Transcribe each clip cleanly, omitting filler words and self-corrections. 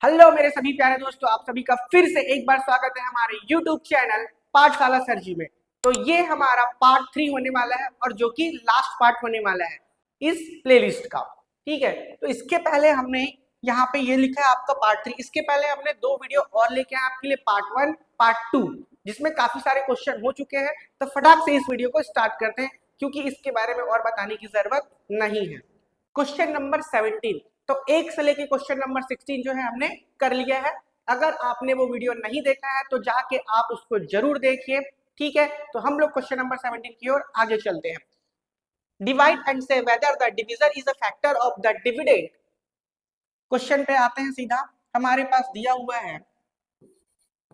Hello मेरे सभी प्यारे दोस्तों, आप सभी का फिर से एक बार स्वागत है हमारे YouTube चैनल पाठशाला सर जी में। तो ये हमारा पार्ट 3 होने वाला है और जो कि लास्ट पार्ट होने वाला है इस प्लेलिस्ट का। ठीक है, तो इसके पहले हमने यहाँ पे ये लिखा है आपका पार्ट 3। इसके पहले हमने 2 वीडियो और लेके आए आपके लिए, पार्ट 1 पार्ट 2, जिसमें काफी सारे क्वेश्चन हो चुके हैं। तो फटाक से इस वीडियो को स्टार्ट करते हैं क्योंकि इसके बारे में और बताने की जरूरत नहीं है। क्वेश्चन नंबर 17, तो 1 से लेके क्वेश्चन नंबर 16 जो है हमने कर लिया है। अगर आपने वो वीडियो नहीं देखा है तो जाके आप उसको जरूर देखिए। ठीक है, तो हम लोग क्वेश्चन नंबर 17 की ओर आगे चलते हैं। डिवाइड एंड से whether the divisor is a factor of the dividend. Question पे आते हैं सीधा। हमारे पास दिया हुआ है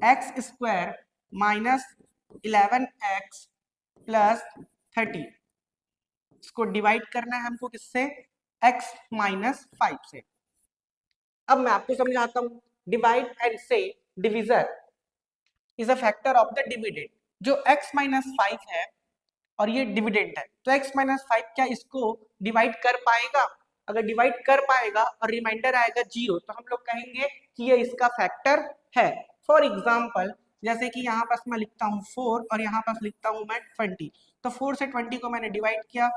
x square minus 11x plus 30। इसको डिवाइड करना है हमको किससे? x माइनस 5 से। अब मैं आपको समझाता हूं। डिवाइड एंड से divisor is a factor of the dividend. जो x माइनस 5 है और ये डिविडेंड है, तो x माइनस 5 क्या इसको डिवाइड कर पाएगा? अगर डिवाइड कर पाएगा और रिमाइंडर आएगा 0 तो हम लोग कहेंगे कि ये इसका फैक्टर है। फॉर एग्जाम्पल, जैसे कि यहाँ पास मैं लिखता हूँ 4 और यहाँ पास लिखता हूँ मैं 20। तो 4 से 20 को मैंने डिवाइड किया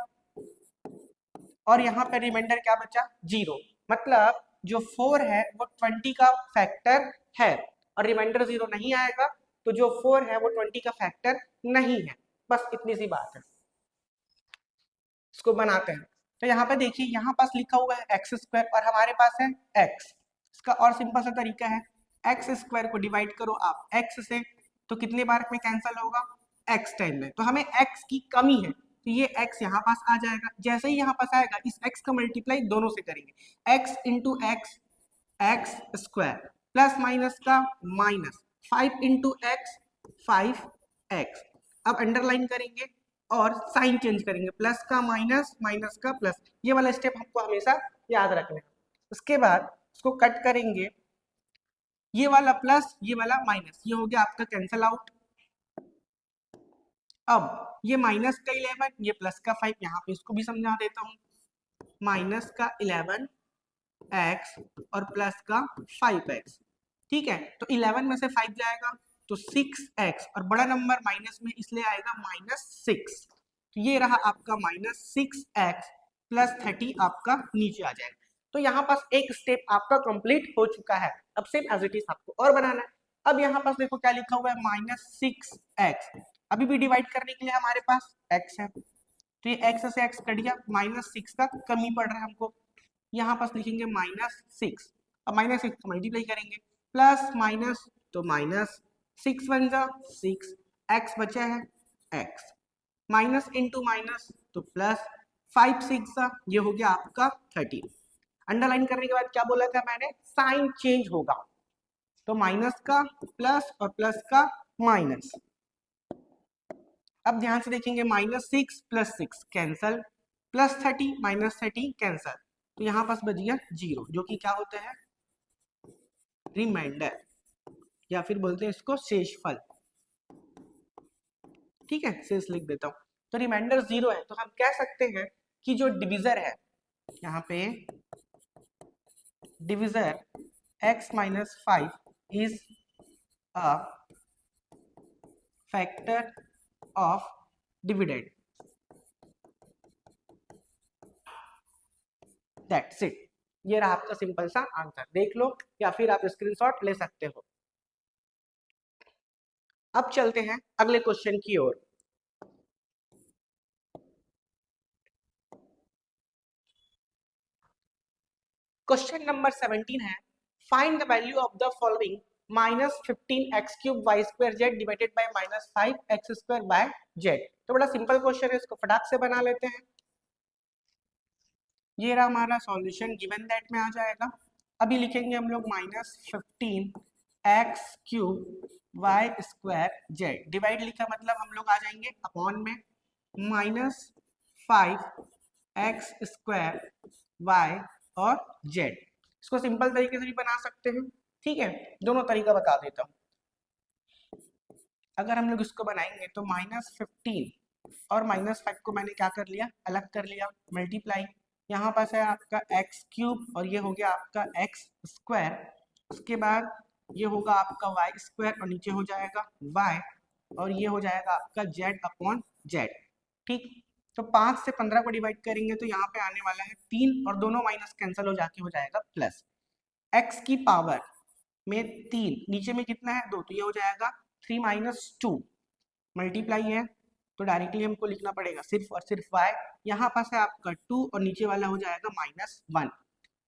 और यहाँ पे रिमाइंडर क्या बचा? 0। मतलब जो 4 है वो 20 का फैक्टर है और रिमाइंडर 0 नहीं आएगा, तो जो 4 है वो 20 का फैक्टर नहीं है। बस इतनी सी बात है। इसको बनाते हैं। तो यहाँ पे देखिए, यहाँ पास लिखा हुआ है एक्स स्क्वायर और हमारे पास है एक्स। इसका और सिंपल सा तरीका है, एक्स स्क्वायर को डिवाइड करो आप एक्स से, तो कितने बार में कैंसिल होगा? एक्स टाइम में। तो हमें एक्स की कमी है, तो ये x यहाँ पास आ जाएगा। जैसे ही यहाँ पास आएगा, इस x का मल्टीप्लाई दोनों से करेंगे, x into x, x square plus minus का माइनस 5 इंटू एक्स, 5x। अब अंडरलाइन करेंगे और साइन चेंज करेंगे, प्लस का माइनस, माइनस का प्लस। ये वाला स्टेप हमको हमेशा याद रखना है। उसके बाद इसको कट करेंगे, ये वाला प्लस ये वाला माइनस, ये हो गया आपका कैंसल आउट। अब ये माइनस का 11, ये प्लस का 5, यहाँ पे इसको भी समझा देता हूँ। माइनस का 11x और प्लस का 5x। ठीक है, तो 11 में से 5 जाएगा तो 6x और बड़ा नंबर माइनस में इसलिए आएगा -6। तो ये रहा आपका -6x प्लस 30 आपका नीचे आ जाएगा। तो यहाँ पास एक स्टेप आपका कंप्लीट हो चुका है। अब सेम एज इट इज आपको और बनाना है। अब यहाँ पास देखो क्या लिखा हुआ है, -6x। अभी भी डिवाइड करने के लिए हमारे पास x है, तो ये x से x कट गया, -6 का कमी पड़ रहा है हमको। यहाँ पास लिखेंगे -6 और -6 को मल्टीप्लाई करेंगे, प्लस माइनस तो माइनस 6 बन जा 6, x बचा है x, माइनस इंटू माइनस तो प्लस 5 6 ये हो गया आपका 30। अंडरलाइन करने के बाद क्या बोला था मैंने? साइन चेंज होगा, तो माइनस का प्लस और प्लस का माइनस। अब ध्यान से देखेंगे, -6 plus 6 cancel, plus 30 minus 30 cancel, तो यहाँ पास बच गया 0, जो कि क्या होता है? रिमाइंडर, या फिर बोलते हैं इसको शेषफल। ठीक है, शेष लिख देता हूँ। तो रिमाइंडर 0 है, तो हम कह सकते हैं कि जो डिविजर है, यहाँ पे divisor x minus 5 is a factor of dividend. That's it. ये रहा आपका सिंपल सा आंसर, देख लो या फिर आप स्क्रीनशॉट ले सकते हो। अब चलते हैं अगले क्वेश्चन की ओर। क्वेश्चन नंबर 17 है, find the value of the following -15x³ y² z divided by -5x² by z। तो बड़ा सिंपल क्वेश्चन है, इसको फटाक से बना लेते हैं। ये रहा हमारा सॉल्यूशन, गिवन दैट में आ जाएगा। अभी लिखेंगे हम लोग -15x³ y² डिवाइड लिखा मतलब हम लोग आ जाएंगे अपॉन में, -5x² y और z। इसको सिंपल तरीके से भी बना सकते हैं। ठीक है, दोनों तरीका बता देता हूँ। अगर हम लोग इसको बनाएंगे तो -15 और -5 को मैंने क्या कर लिया? अलग कर लिया, मल्टीप्लाई। यहाँ पास है आपका x³ और ये हो गया आपका x²। उसके बाद ये होगा आपका वाई स्क्वायर और नीचे हो जाएगा वाई, और ये हो जाएगा आपका जेड अपॉन जेड। ठीक, तो 5 से 15 को डिवाइड करेंगे तो यहाँ पे आने वाला है 3 और दोनों माइनस कैंसिल हो जाके हो जाएगा प्लस एक्स की पावर में 3, नीचे में कितना है 2, तो ये हो जाएगा 3 माइनस 2 मल्टीप्लाई है, तो डायरेक्टली हमको लिखना पड़ेगा सिर्फ और सिर्फ y, यहाँ पास है आपका 2 और नीचे वाला हो जाएगा -1।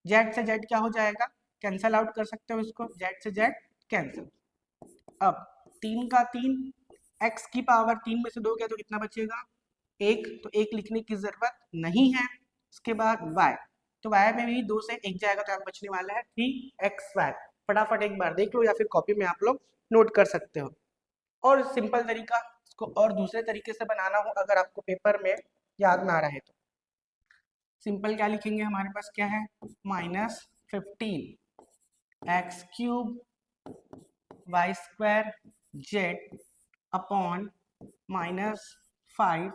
जेड से जेड क्या हो जाएगा, कैंसल आउट कर सकते हो इसको, जेड से जेड कैंसिल। अब 3 का 3, x की पावर 3 में से 2 गया तो कितना बचेगा 1, तो 1 लिखने की जरूरत नहीं है। उसके बाद y, तो y में भी 2 से 1 जाएगा तो यहाँ बचने वाला है 3xy। फटाफट एक बार देख लो या फिर कॉपी में आप लोग नोट कर सकते हो। और सिंपल तरीका इसको और दूसरे तरीके से बनाना हो अगर आपको पेपर में याद ना रहे तो सिंपल क्या लिखेंगे, हमारे पास क्या है -15 x³ y² z upon -5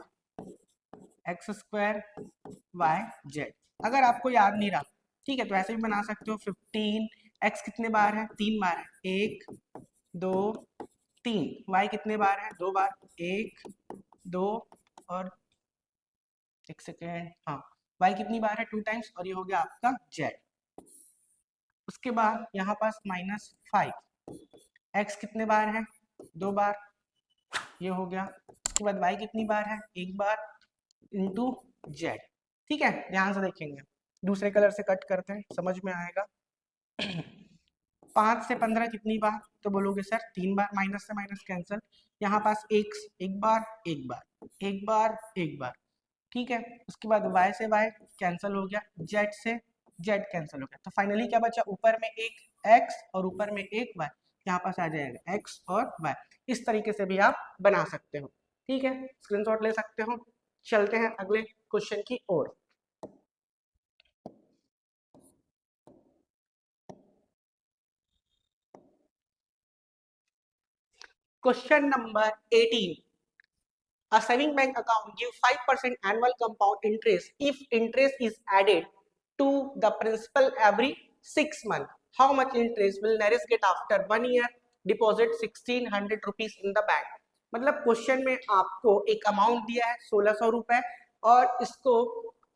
x² yz। अगर आपको याद नहीं रहा ठीक है तो ऐसे भी बना सकते हो। 15 x कितने बार है 3 बार है, 1 2 3, y कितने बार है 2 बार, 1 2 और 1 सेकेंड, हाँ y कितनी बार है 2 टाइम्स, और ये हो गया आपका z। उसके बाद यहाँ पास -5 x कितने बार है 2 बार, ये हो गया। उसके बाद y कितनी बार है 1 बार इंटू z। ठीक है, ध्यान से देखेंगे, दूसरे कलर से कट करते हैं समझ में आएगा। 5 से 15 कितनी बार, तो बोलोगे सर 3 बार, माइनस से माइनस कैंसिल, यहाँ पास एक बार एक बार एक बार एक बार, ठीक है। उसके बाद y से y कैंसिल हो गया, z से z कैंसिल हो गया, तो फाइनली क्या बचा, ऊपर में एक x और ऊपर में एक y, यहाँ पास आ जाएगा x और y। इस तरीके से भी आप बना सकते हो, ठीक है, स्क्रीनशॉट ले सकते हो। चलते हैं अगले क्वेश्चन की ओर। Question number 18, a saving bank account give 5% annual compound interest if interest is added to the principal every 6 months. How much interest will Naresh get after 1 year deposit 1600 rupees in the bank? मतलब question में आपको एक amount दिया है 1600 रुपए और इसको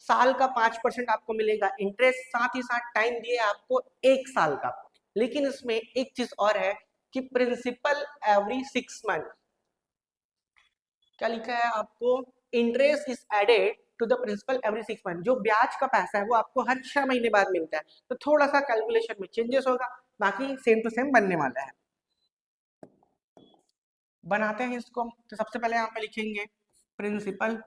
साल का 5% आपको मिलेगा इंटरेस्ट, साथ ही साथ टाइम दिए आपको 1 साल का। लेकिन इसमें एक चीज और है कि प्रिंसिपल एवरी 6 मंथ, क्या लिखा है आपको, interest is added to the principal every 6 month, जो ब्याज का पैसा है वो आपको हर 6 महीने बाद मिलता है, तो थोड़ा सा कैलकुलेशन में चेंजेस होगा, बाकी सेम टू सेम बनने वाला है। बनाते हैं इसको, तो सबसे पहले यहाँ पे लिखेंगे principal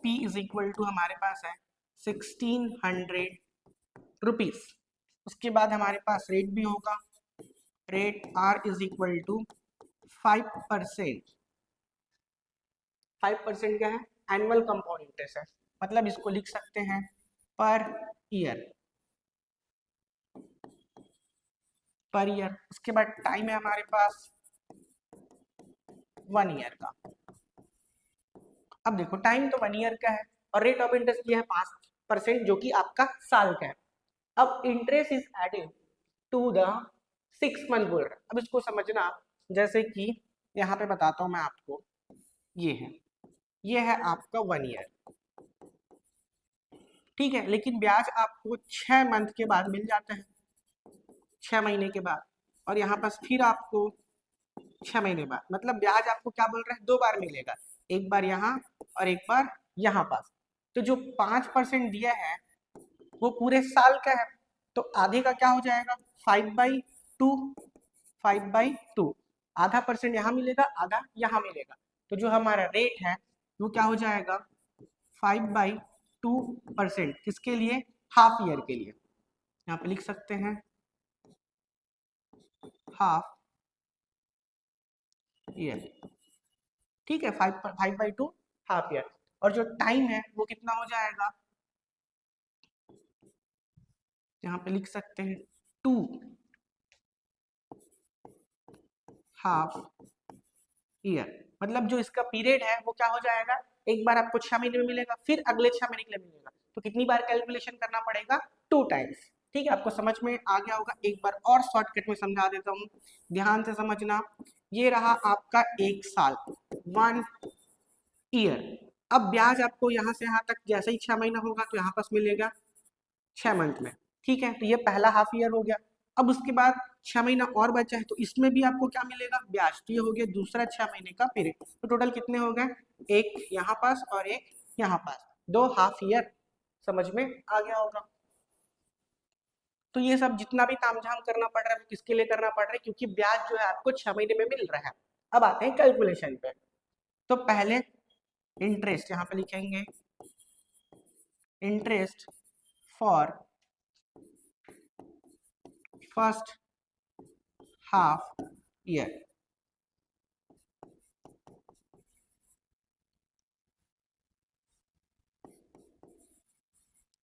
P is equal to हमारे पास है 1600 रुपीज। उसके बाद हमारे पास रेट भी होगा, rate R is equal to 5%। 5% क्या है, एनुअल कंपाउंड इंटरेस्ट है, मतलब इसको लिख सकते हैं पर ईयर, पर ईयर। उसके बाद टाइम है हमारे पास 1 ईयर का। अब देखो टाइम तो 1 ईयर का है और रेट ऑफ इंटरेस्ट दिया है 5% जो कि आपका साल का है। अब interest is added to the 6 month बोल रहा है। अब इसको समझना, जैसे कि यहाँ पे बताता हूँ मैं आपको, ये है आपका 1 ईयर, ठीक है, लेकिन ब्याज आपको 6 मंथ के बाद मिल जाता है, 6 महीने के बाद, और यहाँ पास फिर आपको 6 महीने बाद, मतलब ब्याज आपको क्या बोल रहा है 2 बार मिलेगा, एक बार यहाँ और एक बार यहाँ पास। तो जो 5% दिया है वो पूरे साल का है, तो आधे का क्या हो जाएगा 5/2, 5/2, आधा परसेंट यहाँ मिलेगा आधा यहाँ मिलेगा, तो जो हमारा रेट है वो क्या हो जाएगा 5/2%, किसके लिए, हाफ ईयर के लिए। यहाँ पे लिख सकते हैं हाफ ईयर, ठीक है, 5/2 हाफ ईयर। और जो टाइम है वो कितना हो जाएगा, यहाँ पे लिख सकते हैं 2 हाफ ईयर, मतलब जो इसका पीरियड है वो क्या हो जाएगा, एक बार आपको 6 महीने में मिलेगा, फिर अगले 6 महीने के लिए मिलेगा, तो कितनी बार कैलकुलेशन करना पड़ेगा, 2 टाइम्स। ठीक है, आपको समझ में आ गया होगा। एक बार और शॉर्टकट में समझा देता हूँ, ध्यान से समझना। ये रहा आपका 1 साल, 1 ईयर। अब ब्याज आपको यहाँ से यहाँ तक जैसे ही 6 महीना होगा तो यहाँ पास मिलेगा 6 मंथ में। ठीक है, तो ये पहला हाफ ईयर हो गया। अब उसके बाद 6 महीना और बचा है, तो इसमें भी आपको क्या मिलेगा, ब्याज। तो ये हो गया दूसरा 6 महीने का पीरियड। तो टोटल कितने हो गए, एक यहाँ पास और एक यहाँ पास, 2 हाफ ईयर। समझ में आ गया होगा। तो ये सब जितना भी तामझाम करना पड़ रहा है किसके लिए करना पड़ रहा है, क्योंकि ब्याज जो है आपको 6 महीने में मिल रहा है। अब आते हैं कैलकुलेशन पे। तो पहले इंटरेस्ट यहाँ पे लिखेंगे, interest for first half year.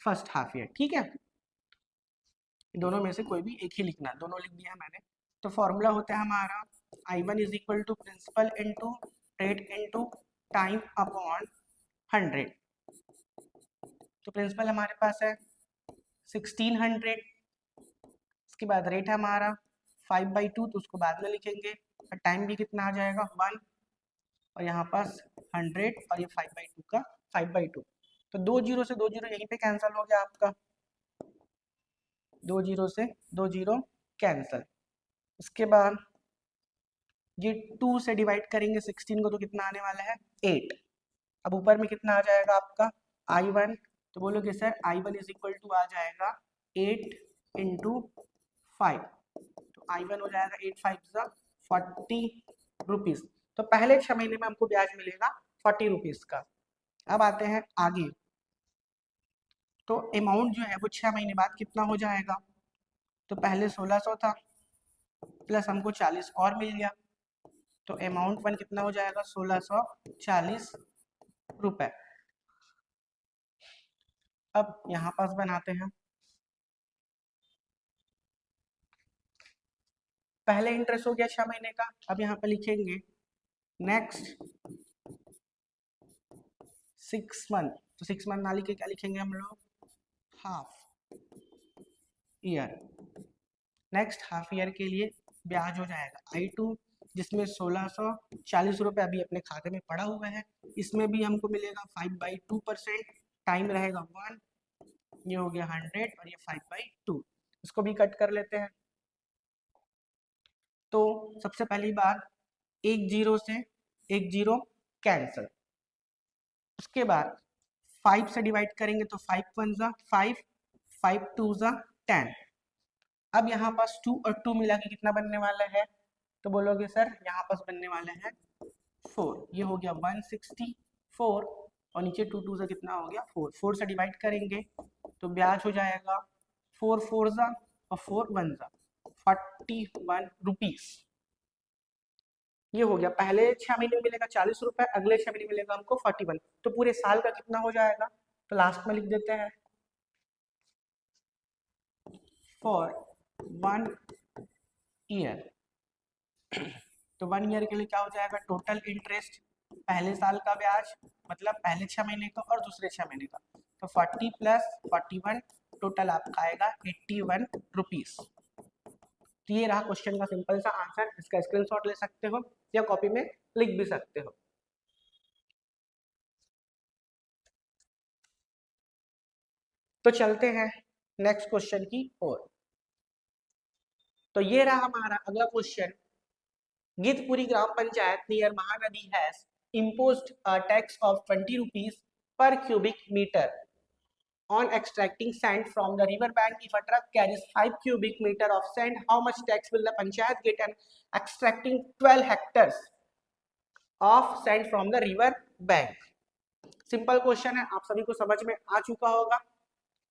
First half year, ठीक है। दोनों में से कोई भी एक ही लिखना, दोनों लिख दिया मैंने। तो फॉर्मूला होता है हमारा I1 is equal to principal into rate into time upon 100। तो प्रिंसिपल हमारे पास है 1600, इसके बाद रेट है हमारा 5/2, तो उसको बाद में लिखेंगे। और टाइम भी कितना आ जाएगा 1, और यहाँ पास 100, और ये 5/2 का 5/2। तो 2 जीरो से 2 जीरो यहीं पे कैंसिल हो गया आपका, 2 जीरो से 2 जीरो कैंसिल। इसके बाद ये 2 से डिवाइड करेंगे 16 को, तो कितना आने वाला है 8। अब ऊपर में कितना आ जाएगा आपका I1, तो बोलोगे sir I1 is equal to आ जाएगा 8 इंटू 5। तो I1 हो जाएगा 8 5 40 रुपीज। तो पहले 6 महीने में हमको ब्याज मिलेगा 40 रुपीज का। अब आते हैं आगे, तो अमाउंट जो है वो 6 महीने बाद कितना हो जाएगा। तो पहले 1600 था, प्लस हमको 40 और मिल गया, तो अमाउंट 1 कितना हो जाएगा 1640 रुपए। अब यहाँ पास बनाते हैं, पहले इंटरेस्ट हो गया 6 महीने का। अब यहाँ पे लिखेंगे नेक्स्ट 6 मंथ। तो 6 मंथ ना लिख के क्या लिखेंगे हम लोग, half year. Next half year के लिए ब्याज हो जाएगा I2, जिसमें 1640 रुपए अभी अपने खाते में पड़ा हुआ है। इसमें भी हमको मिलेगा 5/2%, टाइम रहेगा 1, ये हो गया 100, और ये 5/2। इसको भी कट कर लेते हैं। तो सबसे पहली बार एक जीरो से एक जीरो कैंसिल। उसके बाद 5 से डिवाइड करेंगे तो 5 1 जा 5, 5 2 जा 10। अब यहाँ पास 2 और 2 मिला के कितना बनने वाला है, तो बोलोगे सर यहाँ पास बनने वाला है 4। ये हो गया 164, और नीचे 2 2 से कितना हो गया 4। 4 से डिवाइड करेंगे तो ब्याज हो जाएगा 4 4 जा और 4 1 जा 41 रुपीज। ये हो गया, पहले 6 महीने में मिलेगा 40 रुपए, अगले 6 महीने मिलेगा हमको 41। तो पूरे साल का कितना हो जाएगा, तो लास्ट में लिख देते हैं फॉर 1 ईयर। तो 1 ईयर के लिए क्या हो जाएगा, टोटल इंटरेस्ट, पहले साल का ब्याज मतलब पहले 6 महीने का और दूसरे 6 महीने का, तो 40 प्लस 41, टोटल आपका आएगा 81 रुपीज। तो ये रहा क्वेश्चन का सिंपल सा आंसर। इसका स्क्रीनशॉट ले सकते हो या कॉपी में लिख भी सकते हो। तो चलते हैं नेक्स्ट क्वेश्चन की ओर। तो ये रहा हमारा अगला question. Giddhapuri gram panchayat near Mahanadi has imposed a tax of 20 rupees per cubic meter on extracting sand from the river bank. If a truck carries 5 cubic meter of sand, how much tax will the panchayat get on extracting 12 hectares of sand from the river bank? Simple question है, आप सभी को समझ में आ चुका होगा।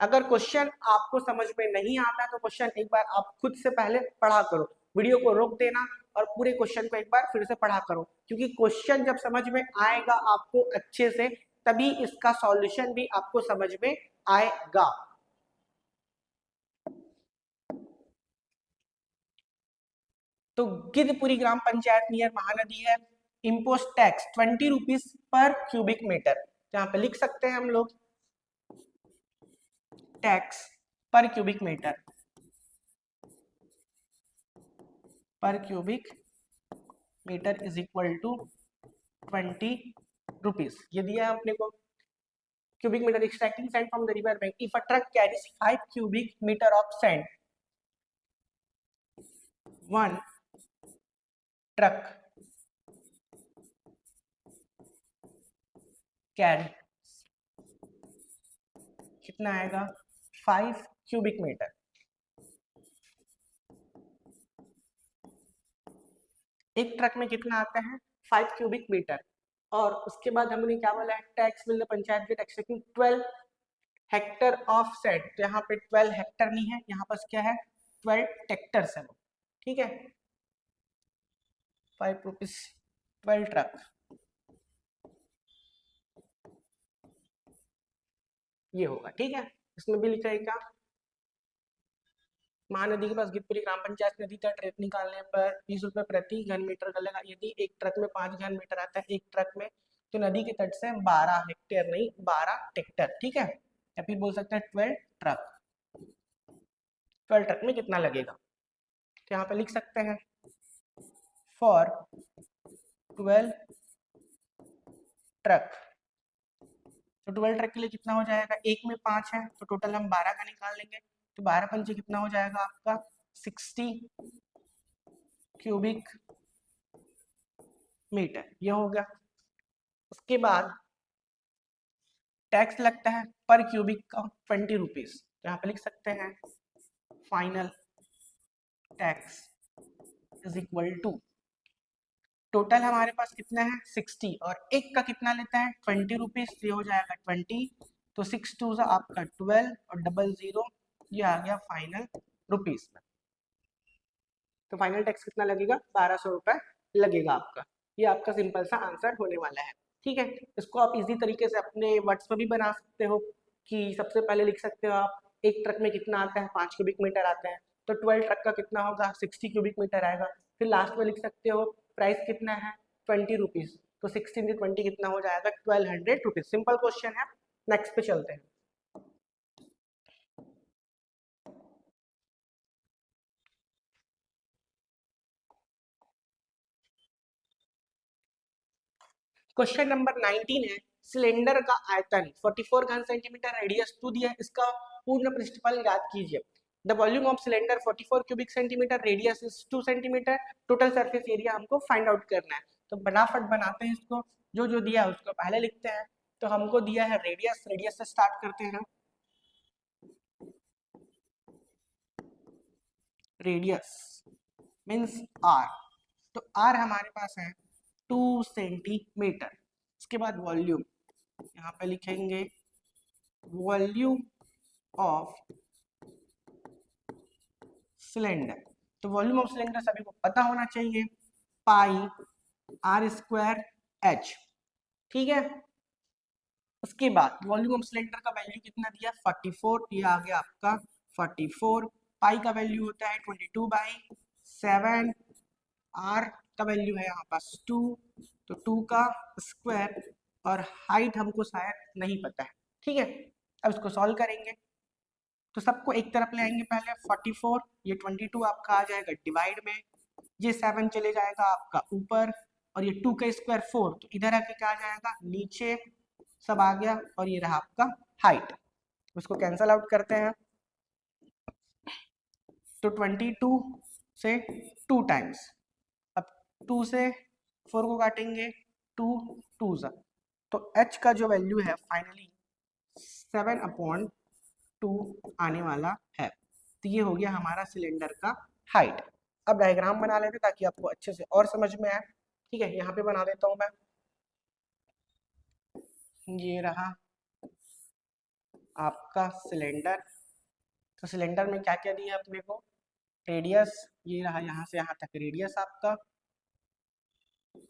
अगर question आपको समझ में नहीं आता तो क्वेश्चन एक बार आप खुद से पहले पढ़ा करो, वीडियो को रोक देना और पूरे क्वेश्चन को एक बार फिर से पढ़ा करो, क्योंकि क्वेश्चन जब समझ में आएगा आपको अच्छे से, तभी इसका सॉल्यूशन भी आपको समझ में आएगा। तो गिद्धपुरी ग्राम पंचायत नियर महानदी है, इम्पोज टैक्स 20 रुपीज पर क्यूबिक मीटर। यहाँ पे लिख सकते हैं हम लोग टैक्स पर cubic metre is equal to 20 rupees. ये दिया है अपने को। cubic meter extracting sand from the river bank. If a truck carries 5 cubic meter of sand, one truck carry कितना आएगा 5 क्यूबिक मीटर। एक ट्रक में कितना आता है 5 क्यूबिक मीटर। और उसके बाद हमने क्या बोला है tax will the panchayat get extracting 12 hectare of sand. तो यहाँ पे 12 हेक्टर नहीं है, यहाँ पास क्या है 12 टेक्टर्स है। ठीक है 5 रुपीज 12 ट्रक, ये होगा। ठीक है इसमें भी लिखा है क्या महानदी के पास गिरपुरी ग्राम पंचायत नदी तट रेत निकालने पर 20 रुपए प्रति घन मीटर लगेगा। यदि एक ट्रक में 5 घन मीटर आता है एक ट्रक में, तो नदी के तट से 12 हेक्टेयर नहीं 12 टेक्टर। ठीक है या फिर बोल सकते हैं 12 ट्रक। 12 ट्रक में कितना लगेगा तो यहाँ पे लिख सकते हैं फॉर 12 ट्रक। तो 12 ट्रक के लिए कितना हो जाएगा, एक में 5 है तो टोटल हम 12 का निकाल लेंगे। तो 12 पंचे कितना हो जाएगा आपका 60 क्यूबिक मीटर, ये हो गया। उसके बाद टैक्स लगता है पर क्यूबिक का 20 रुपीज। तो यहाँ पे लिख सकते हैं final tax is equal to total हमारे पास कितना है 60 और एक का कितना लेता है 20 रुपीज। ये हो जाएगा 20 तो 6 2 से आपका 12 और डबल 0 ये आ गया फाइनल रुपीज में। तो फाइनल टैक्स कितना लगेगा 1200 रुपए लगेगा आपका। ये आपका सिंपल सा आंसर होने वाला है। ठीक है इसको आप इजी तरीके से अपने वर्ड्स में भी बना सकते हो कि सबसे पहले लिख सकते हो आप एक ट्रक में कितना आता है 5 क्यूबिक मीटर आता है तो 12 ट्रक का कितना होगा 60 क्यूबिक मीटर आएगा। फिर लास्ट में लिख सकते हो प्राइस कितना है 20 रुपीज तो 16 से 20 कितना हो जाएगा 1200 रुपीज। सिंपल क्वेश्चन है। नेक्स्ट पे चलते हैं। क्वेश्चन नंबर 19 है सिलेंडर का आयतन 44 घन सेंटीमीटर रेडियस 2 दिया है, इसका पूर्ण पृष्ठफल ज्ञात कीजिए। The volume of cylinder 44 cubic centimetre radius is 2 centimetre. Total surface area हमको फाइंड आउट करना है। तो फटाफट बनाते हैं इसको। जो जो दिया है उसको पहले लिखते हैं। तो हमको दिया है रेडियस, रेडियस से स्टार्ट करते हैं। रेडियस मीन्स आर, तो आर हमारे पास है 2 सेंटीमीटर। इसके बाद वॉल्यूम, यहाँ पे लिखेंगे वॉल्यूम ऑफ सिलेंडर। तो वॉल्यूम ऑफ सिलेंडर सभी को पता होना चाहिए पाई आर स्क्वायर एच। ठीक है उसके बाद वॉल्यूम ऑफ सिलेंडर का वैल्यू कितना दिया 44, ये आ गया आपका 44। पाई का वैल्यू होता है 22/7। आर का वैल्यू है यहाँ पास 2 तो 2 का स्क्वायर और हाइट हमको शायद नहीं पता है। ठीक है अब इसको सॉल्व करेंगे। तो सबको एक तरफ ले आएंगे पहले 44, ये 22 आपका आ जाएगा डिवाइड में, ये 7 चले जाएगा आपका ऊपर और ये 2 का स्क्वायर 4 तो इधर आके क्या आ जाएगा नीचे सब आ गया और ये रहा आपका हाइट। उसको कैंसल आउट करते हैं तो 22 से 2 टाइम्स, अब 2 से 4 को काटेंगे 2 2 सा तो h का जो वैल्यू है फाइनली 7/2 आने वाला है। तो ये हो गया हमारा सिलेंडर का हाइट। अब डायग्राम बना लेते ताकि आपको अच्छे से और समझ में आए। ठीक है यहाँ पे बना देता हूँ मैं। ये रहा आपका सिलेंडर। तो सिलेंडर में क्या क्या दिया अपने को रेडियस, ये रहा यहाँ से यहाँ तक रेडियस आपका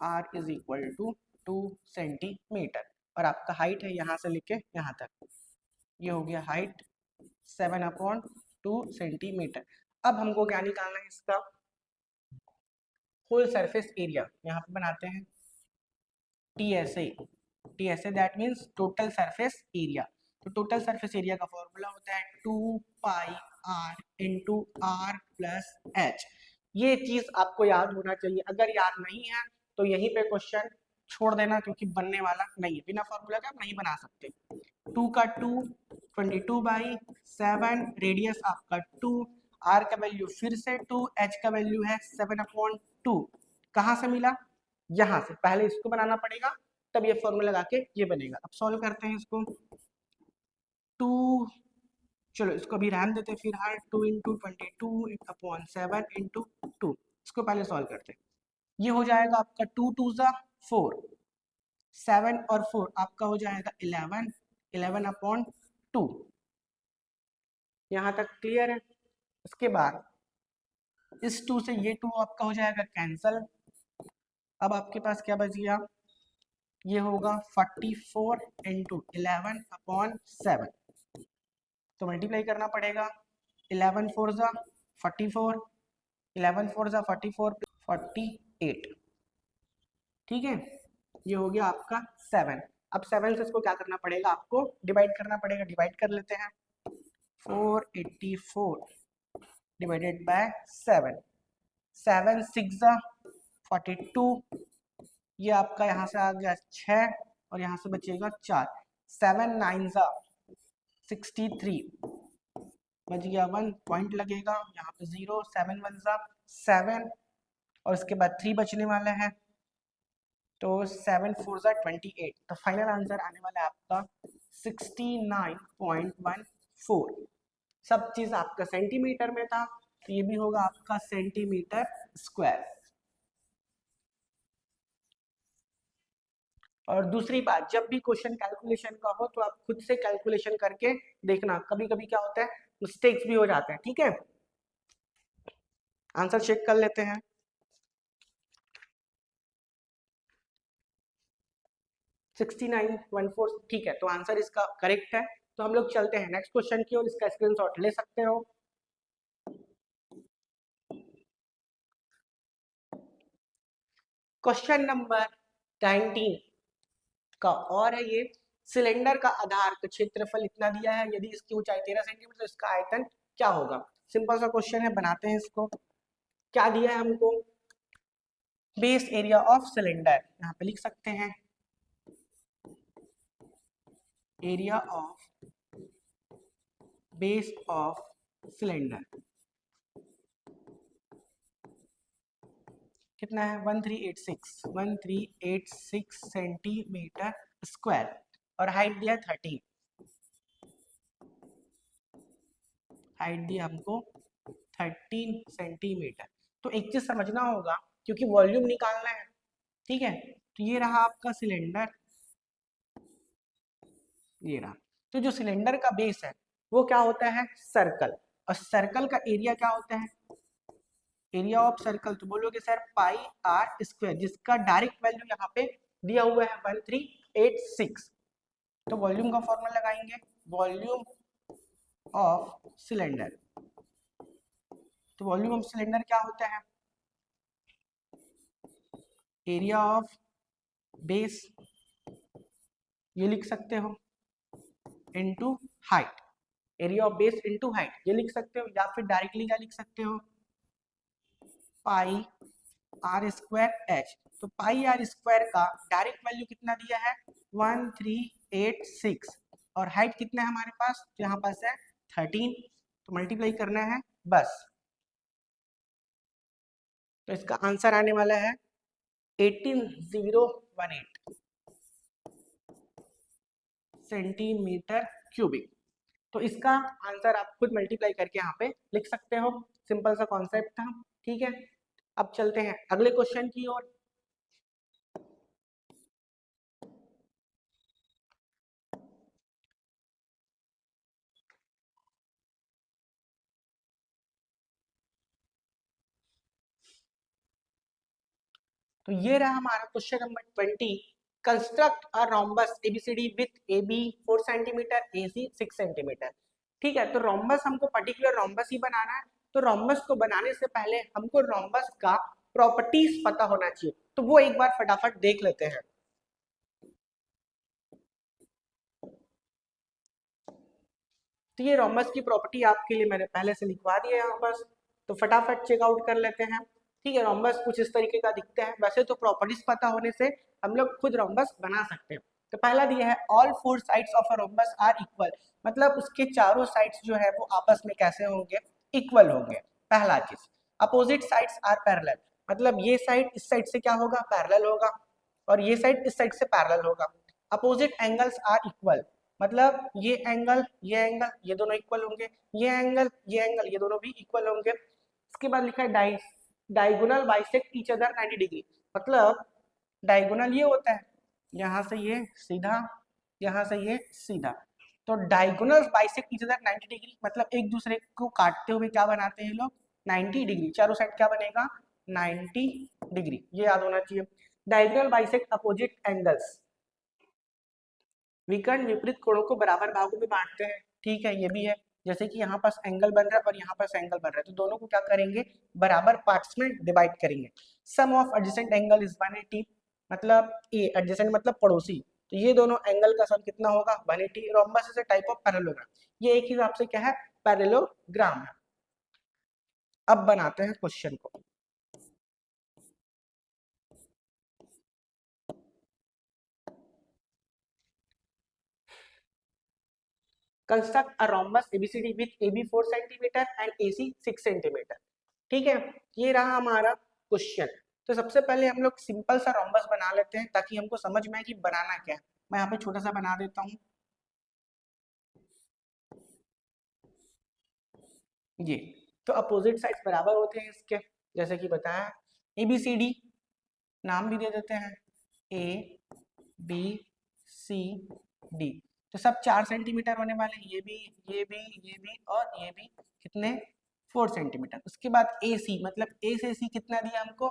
r is equal to 2 centimetre और आपका हाइट है यहाँ से लेके यहाँ तक, ये हो गया हाइट 7/2 सेंटीमीटर। अब हमको क्या निकालना है इसका होल सरफेस एरिया। यहाँ पे बनाते हैं TSA, TSA that means total surface area. तो टोटल सरफेस एरिया का फॉर्मूला होता है 2πr/r+h। ये चीज आपको याद होना चाहिए। अगर याद नहीं है तो यहीं पे क्वेश्चन छोड़ देना, क्योंकि बनने वाला नहीं है, बिना फॉर्मूला के आप नहीं बना सकते। 2 का 2 22/7, रेडियस आपका 2, आर का वैल्यू फिर से 2, एच का वैल्यू है 7/2। कहाँ से मिला? यहाँ से। पहले इसको बनाना पड़ेगा, तब ये फॉर्मूला लगा के ये बनेगा। अब सॉल्व करते हैं इसको। 2, चलो इसको अभी रहने देते फिलहाल। 2 × 22/7 × 2, इसको पहले सॉल्व करते हैं। ये हो जाएगा आपका 2 2 4, 7 और 4 आपका हो जाएगा 11, 11/2। यहाँ तक क्लियर है? इसके बाद इस 2 से ये 2 आपका हो जाएगा कैंसल। अब आपके पास क्या बच गया? ये होगा 44 × 11/7। तो मल्टीप्लाई करना पड़ेगा। 11 4 44, 11 4 44 48। ठीक है, ये हो गया आपका 7। अब 7 से इसको क्या करना पड़ेगा? आपको डिवाइड करना पड़ेगा। डिवाइड कर लेते हैं। 484 डिवाइडेड बाय 7, 7 6 42, ये आपका यहाँ से आ गया 6 और यहाँ से बचेगा 4, 7 9 63, बच गया 1, पॉइंट लगेगा यहाँ पे 0, 7 1 7 और उसके बाद 3 बचने वाला है, तो 7 4 28। तो फाइनल आंसर आने वाला है आपका 69.14। सब चीज आपका सेंटीमीटर में था, तो ये भी होगा आपका सेंटीमीटर स्क्वायर। और दूसरी बात, जब भी क्वेश्चन कैलकुलेशन का हो तो आप खुद से कैलकुलेशन करके देखना। कभी कभी क्या होता है, मिस्टेक्स भी हो जाते हैं। ठीक है, आंसर चेक कर लेते हैं। सिक्सटी 69.14, ठीक है, तो आंसर इसका करेक्ट है। तो हम लोग चलते हैं नेक्स्ट क्वेश्चन की ओर। इसका स्क्रीनशॉट ले सकते हो। क्वेश्चन नंबर 19 का और है ये। सिलेंडर का आधार का क्षेत्रफल इतना दिया है, यदि इसकी ऊंचाई 13 सेंटीमीटर तो इसका आयतन क्या होगा? सिंपल सा क्वेश्चन है, बनाते हैं इसको। क्या दिया है हमको? बेस एरिया ऑफ सिलेंडर, यहाँ पे लिख सकते हैं area of base of cylinder कितना है? 1386 सेंटीमीटर स्क्वायर और हाइट दिया 30। हाइट दिया हमको 13 सेंटीमीटर। तो एक चीज समझना होगा, क्योंकि वॉल्यूम निकालना है। ठीक है, तो ये रहा आपका सिलेंडर, ये रहा। तो जो सिलेंडर का बेस है वो क्या होता है? सर्कल। और सर्कल का एरिया क्या होता है? एरिया ऑफ सर्कल, तो बोलोगे सर पाई आर स्क्वायर, जिसका डायरेक्ट वैल्यू यहाँ पे दिया हुआ है 1386। तो वॉल्यूम का फॉर्मूला लगाएंगे, वॉल्यूम ऑफ सिलेंडर। तो वॉल्यूम ऑफ सिलेंडर क्या होता है? एरिया ऑफ बेस, ये लिख सकते हो, into height. Area of base into height, ये लिख सकते हो, या फिर डायरेक्टली क्या लिख सकते हो? पाई आर स्क्वायर एच। तो पाई आर स्क्वायर का डायरेक्ट वैल्यू कितना दिया है? 1386 और हाइट कितना है हमारे पास? तो यहाँ पास है 13, तो मल्टीप्लाई करना है बस। तो इसका आंसर आने वाला है 18018 सेंटीमीटर क्यूबिक। तो इसका आंसर आप खुद मल्टीप्लाई करके यहाँ पे लिख सकते हो। सिंपल सा कॉन्सेप्ट था। ठीक है, अब चलते हैं अगले क्वेश्चन की ओर। तो ये रहा हमारा question number 20। Construct a rhombus ABCD with AB 4 centimetre, AC 6 centimetre. ठीक है, तो रोम्बस हमको पर्टिकुलर रोम्बस ही बनाना है। तो रोम्बस को बनाने से पहले हमको रोम्बस का प्रॉपर्टीज पता होना चाहिए, तो वो एक बार फटाफट देख लेते हैं। तो ये रोम्बस की प्रॉपर्टी आपके लिए मैंने पहले से लिखवा दी है यहाँ पर, तो फटाफट चेकआउट कर लेते हैं। ठीक है, रोम्बस कुछ इस तरीके का दिखता है। वैसे तो प्रॉपर्टीज पता होने से हम लोग खुद रोम्बस बना सकते हैं। तो पहला दिया है all four sides of a rhombus are equal, मतलब उसके चारों साइड्स जो है वो आपस में कैसे होंगे, इक्वल होंगे। पहला चीज, अपोजिट साइड्स आर पैरेलल, मतलब ये साइड इस साइड से क्या होगा, पैरेलल होगा, और ये साइड इस साइड से पैरेलल होगा। अपोजिट एंगल्स आर इक्वल, मतलब ये एंगल ये दोनों इक्वल होंगे, ये एंगल ये दोनों भी इक्वल होंगे। इसके बाद लिखा है diagonal bisect each other 90 degree, मतलब डायगोनल ये होता है यहाँ से ये सीधा, यहाँ से ये सीधा, तो diagonal bisect each other 90 degree, मतलब एक दूसरे को काटते हुए क्या बनाते हैं लोग, 90 डिग्री। चारों साइड क्या बनेगा, 90 डिग्री, ये याद होना चाहिए। डायगोनल बाइसेक्ट अपोजिट एंगल्स, विकर्ण विपरीत कोणों को बराबर भागों में बांटते हैं। ठीक है, ये भी है, जैसे कि यहाँ पास एंगल बन रहा है और यहाँ पास एंगल बन रहा है, तो दोनों को क्या करेंगे, बराबर पार्ट्स में डिवाइड करेंगे। सम ऑफ एडजेसेंट एंगल इज 180, मतलब ए एडजेसेंट मतलब पड़ोसी, तो ये दोनों एंगल का सम कितना होगा, 180। Rhombus is a type of parallelogram, ये एक हिसाब से क्या है, पैरेललोग्राम है। अब बनाते हैं क्वेश्चन को। Construct a rhombus ABCD with AB 4 centimetre and AC 6 centimetre. ठीक है, ये रहा हमारा क्वेश्चन। तो सबसे पहले हम लोग सिंपल सा रोम्बस बना लेते हैं ताकि हमको समझ में आए कि बनाना क्या है। मैं यहाँ पे छोटा सा बना देता हूँ, ये। तो अपोजिट साइड्स बराबर होते हैं इसके, जैसे कि बताया, ABCD नाम भी दे देते हैं, ABCD, तो सब 4 सेंटीमीटर होने वाले हैं, ये भी और ये भी, कितने, 4 सेंटीमीटर। उसके बाद AC, मतलब A से C कितना दिया हमको,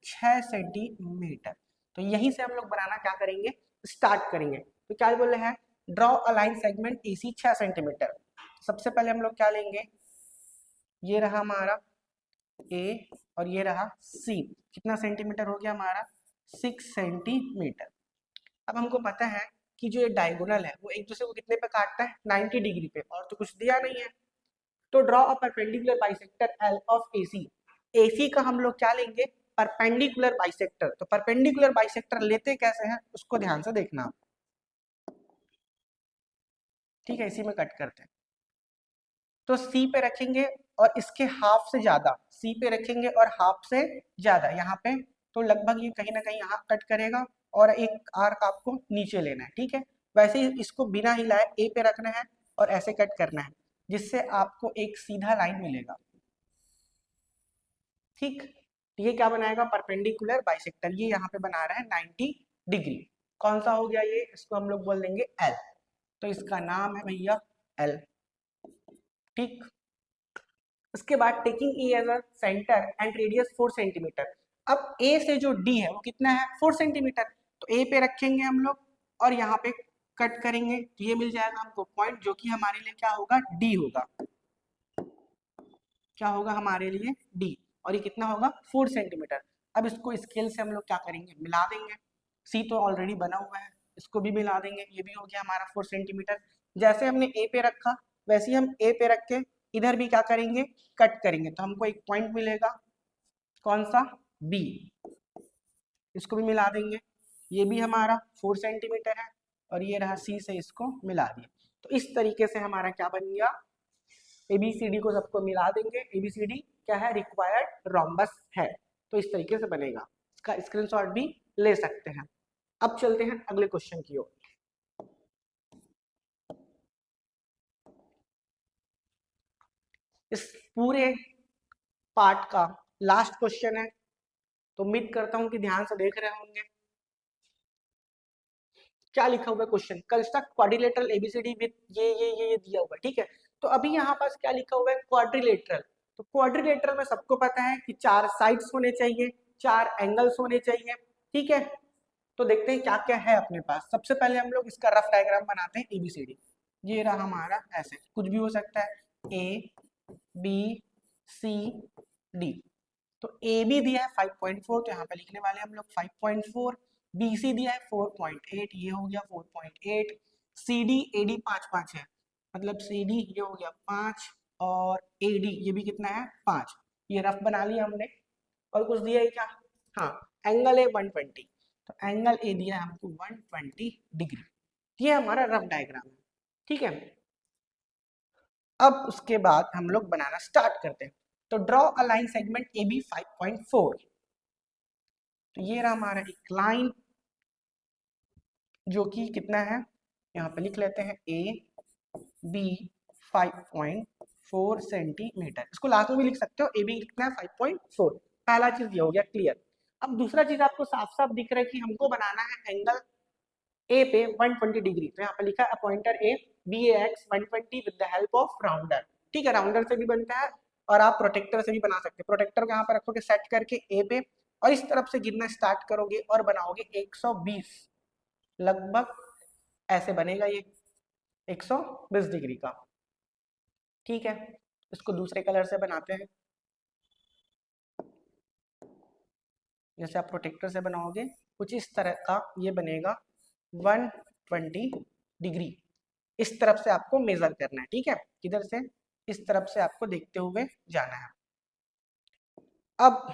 6 सेंटीमीटर। तो यहीं से हम लोग बनाना क्या करेंगे, स्टार्ट करेंगे। तो क्या बोले हैं, draw a line segment AC 6 centimetre. सबसे पहले हम लोग क्या लेंगे, ये रहा हमारा A और ये रहा C, कितना सेंटीमीटर हो गया हमारा, 6 सेंटीमीटर। अब हमको पता है कि जो ये डायगोनल है वो एक दूसरे को कितने पे काटता है, 90 डिग्री पे, और तो कुछ दिया नहीं है। तो draw a perpendicular bisector L of AC, AC का हम लोग क्या लेंगे, परपेंडिकुलर बाइसेक्टर। तो परपेंडिकुलर बाइसेक्टर लेते कैसे हैं उसको ध्यान से देखना। ठीक है, इसी में कट करते हैं। तो C पे रखेंगे और इसके हाफ से ज्यादा, C पे रखेंगे और हाफ से ज्यादा यहाँ पे, तो लगभग ये कहीं ना कहीं यहाँ कट करेगा, और एक आर्क आपको नीचे लेना है। ठीक है, वैसे ही इसको बिना हिलाए A पे रखना है और ऐसे कट करना है, जिससे आपको एक सीधा लाइन मिलेगा। ठीक, ये क्या बनाएगा, परपेंडिकुलर बाइसेक्टर, ये यहाँ पे बना रहा है 90 डिग्री। कौन सा हो गया ये, इसको हम लोग बोल देंगे L, तो इसका नाम है भैया L। ठीक, उसके बाद taking E as a centre and radius 4 centimetre. अब A से जो D है वो कितना है, 4 सेंटीमीटर, तो A पे रखेंगे हम लोग और यहाँ पे कट करेंगे, तो ये मिल जाएगा हमको पॉइंट, जो कि हमारे लिए क्या होगा, D होगा। क्या होगा हमारे लिए, D, और ये कितना होगा, 4 सेंटीमीटर। अब इसको स्केल से हम लोग क्या करेंगे, मिला देंगे। C तो ऑलरेडी बना हुआ है, इसको भी मिला देंगे, ये भी हो गया हमारा 4 सेंटीमीटर। जैसे हमने A पे रखा वैसे ही हम A पे रख के इधर भी क्या करेंगे, कट करेंगे, तो हमको एक पॉइंट मिलेगा, कौन सा, B, इसको भी मिला देंगे, ये भी हमारा 4 सेंटीमीटर है, और ये रहा C से इसको मिला दिए। तो इस तरीके से हमारा क्या बन गया, ABCD को सबको मिला देंगे, ABCD क्या है, रिक्वायर्ड रोम्बस है। तो इस तरीके से बनेगा, इसका स्क्रीनशॉट भी ले सकते हैं। अब चलते हैं अगले क्वेश्चन की ओर। इस पूरे पार्ट का लास्ट क्वेश्चन है, तो उम्मीद करता हूं कि ध्यान से देख रहे होंगे। क्या लिखा हुआ है question, construct quadrilateral ABCD with ये दिया हुआ है। ठीक है, तो अभी यहाँ पास क्या लिखा हुआ है, क्वाड्रिलेटरल। तो क्वाड्रिलेटरल में सबको पता है कि 4 साइड्स होने चाहिए, 4 एंगल्स होने चाहिए। ठीक है, तो देखते हैं क्या क्या है अपने पास। सबसे पहले हम लोग इसका रफ डायग्राम बनाते हैं, एबीसीडी। ये रहा हमारा, ऐसे कुछ भी हो सकता है, ए बी सी डी। तो ए बी दिया है 5.4, तो यहाँ पे लिखने वाले हम लोग 5.4। बी सी दिया है 4.8, ये हो गया 4.8। सी डी ए डी 5 5 है, मतलब सी डी ये हो गया 5 और ए डी ये भी कितना है 5। ये रफ बना लिया हमने। और कुछ दिया है क्या? हाँ, एंगल है 120, तो एंगल ए दिया है हमको 120 डिग्री। ये हमारा रफ डायग्राम है, ठीक है। अब उसके बाद हम लोग बनाना स्टार्ट करते हैं। तो draw a line segment A B 5.4। तो ये रहा हमारा एक लाइन जो कि कितना है, यहाँ पे लिख लेते हैं ए बी 5.4 सेंटीमीटर। इसको लास्ट में भी लिख सकते हो, ए बी लिखना है 5.4। पहला चीज ये हो गया क्लियर। अब दूसरा चीज आपको साफ साफ दिख रहा है कि हमको बनाना है एंगल ए पे 120 डिग्री। तो यहाँ पे लिखा है a pointer A B A X 120 with the help of rounder. ठीक है, राउंडर से भी बनता है और आप प्रोटेक्टर से भी बना सकते हैं। प्रोटेक्टर को यहाँ पर रखोगे सेट करके ए पे, और इस तरफ से गिरना स्टार्ट करोगे और बनाओगे 120, लगभग ऐसे बनेगा ये 120 डिग्री का। ठीक है, इसको दूसरे कलर से बनाते हैं। जैसे आप प्रोटेक्टर से बनाओगे कुछ इस तरह का ये बनेगा 120 डिग्री। इस तरफ से आपको मेजर करना है, ठीक है, किधर से, इस तरफ से आपको देखते हुए जाना है। अब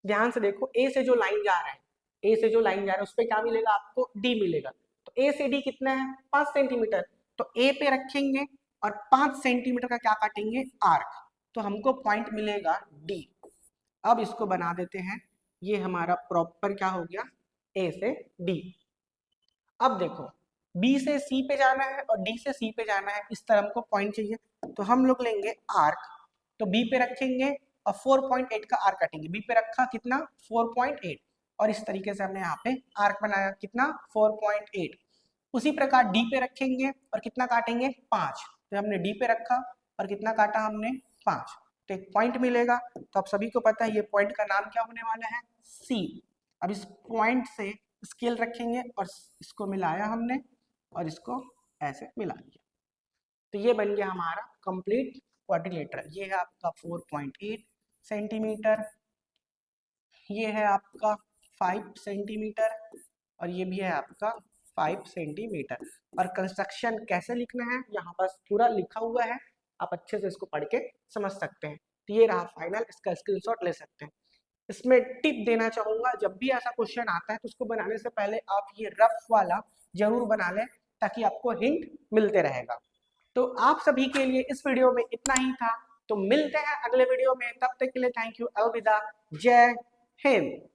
ध्यान से देखो, ए से जो लाइन जा रहा है, ए से जो लाइन जा रहा है उस पर क्या मिलेगा आपको, डी मिलेगा। तो ए से डी कितना है 5 सेंटीमीटर। तो ए पे रखेंगे और 5 सेंटीमीटर का क्या काटेंगे, आर्क। तो हमको पॉइंट मिलेगा डी। अब इसको बना देते हैं, ये हमारा प्रॉपर क्या हो गया, ए से डी। अब देखो, बी से सी पे जाना है और डी से सी पे जाना है, इस तरह हमको पॉइंट चाहिए। तो हम लोग लेंगे आर्क, तो बी पे रखेंगे और 4.8 का आर्क काटेंगे। बी पे रखा कितना 4.8, और इस तरीके से हमने यहाँ पे आर्क बनाया कितना 4.8। उसी प्रकार डी पे रखेंगे और कितना काटेंगे 5। तो हमने डी पे रखा और कितना काटा हमने 5, तो एक पॉइंट मिलेगा। तो आप सभी को पता है ये पॉइंट का नाम क्या होने वाला है, सी। अब इस पॉइंट से स्केल रखेंगे और इसको मिलाया हमने और इसको ऐसे मिला लिया। तो ये बन गया हमारा कंप्लीट क्वाड्रिलेटरल। ये है आपका 4.8 सेंटीमीटर, ये है आपका 5 सेंटीमीटर, और ये भी है आपका 5 सेंटीमीटर। और कंस्ट्रक्शन कैसे लिखना है यहाँ पर पूरा लिखा हुआ है, आप अच्छे से इसको पढ़ के समझ सकते हैं। तो ये रहा फाइनल, इसका स्क्रीनशॉट ले सकते हैं। इसमें टिप देना चाहूंगा, जब भी ऐसा क्वेश्चन आता है तो उसको बनाने से पहले आप ये रफ वाला जरूर बना लें, ताकि आपको हिंट मिलते रहेगा। तो आप सभी के लिए इस वीडियो में इतना ही था। तो मिलते हैं अगले वीडियो में, तब तक के लिए थैंक यू, अलविदा, जय हिंद।